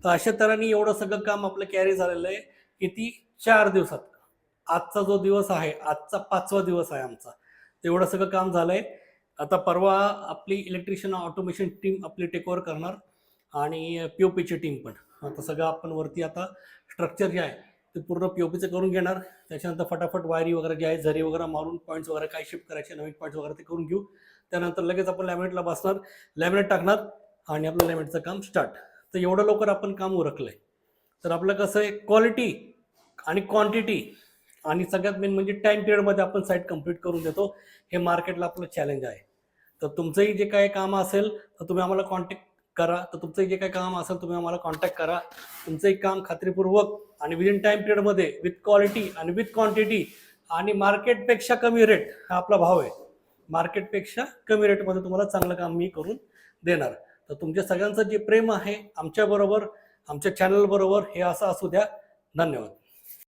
तर अशा तऱ्हेने एवढं सगळं काम आपलं कॅरी झालेलं आहे किती 4 दिवसात. आजचा जो दिवस आहे, आजचा 5वा दिवस आहे आमचा. तेवढं सगळं काम झालंय. आता परवा आपली इलेक्ट्रिशियन ऑटोमेशन टीम आपली टेक ओव्हर करणार आणि पीओपीची टीम पण. आता सगळं आपण वरती आता स्ट्रक्चर जे आहे ते पूर्ण पीओपीचं करून घेणार. त्याच्यानंतर फटाफट वायरी वगैरे जे आहे झरी वगैरे मारून पॉईंट्स वगैरे काय शिफ्ट करायचे नवीन पॉईंट्स वगैरे ते करून घेऊ. त्यानंतर लगेच आपण लॅमिनेटला बसणार, लॅमिनेट टाकणार आणि आपलं लॅमिनेटचं काम स्टार्ट. तर एवढं लवकर आपण काम उरकलंय. तर आपलं कसं आहे, क्वालिटी आणि क्वांटिटी आणि सगळ्यात मेन म्हणजे टाइम पिरियडमध्ये आपण साईट कंप्लीट करून देतो. हे मार्केटला आपलं चॅलेंज आहे. तर तुमचंही जे काही काम असेल तर तुम्ही आम्हाला कॉन्टॅक्ट करा. तर तुमचंही जे काही काम असेल तुम्ही आम्हाला कॉन्टॅक्ट करा. तुमचंही काम खात्रीपूर्वक आणि विदिन टाइम पिरियडमध्ये विथ क्वालिटी आणि विथ क्वांटिटी आणि मार्केटपेक्षा कमी रेट हा आपला भाव आहे. मार्केटपेक्षा कमी रेटमध्ये तुम्हाला चांगलं काम मी करून देणार. तर तुमच्या सगळ्यांचं जे प्रेम आहे आमच्याबरोबर, आमच्या चॅनल बरोबर, हे असं असू द्या. धन्यवाद.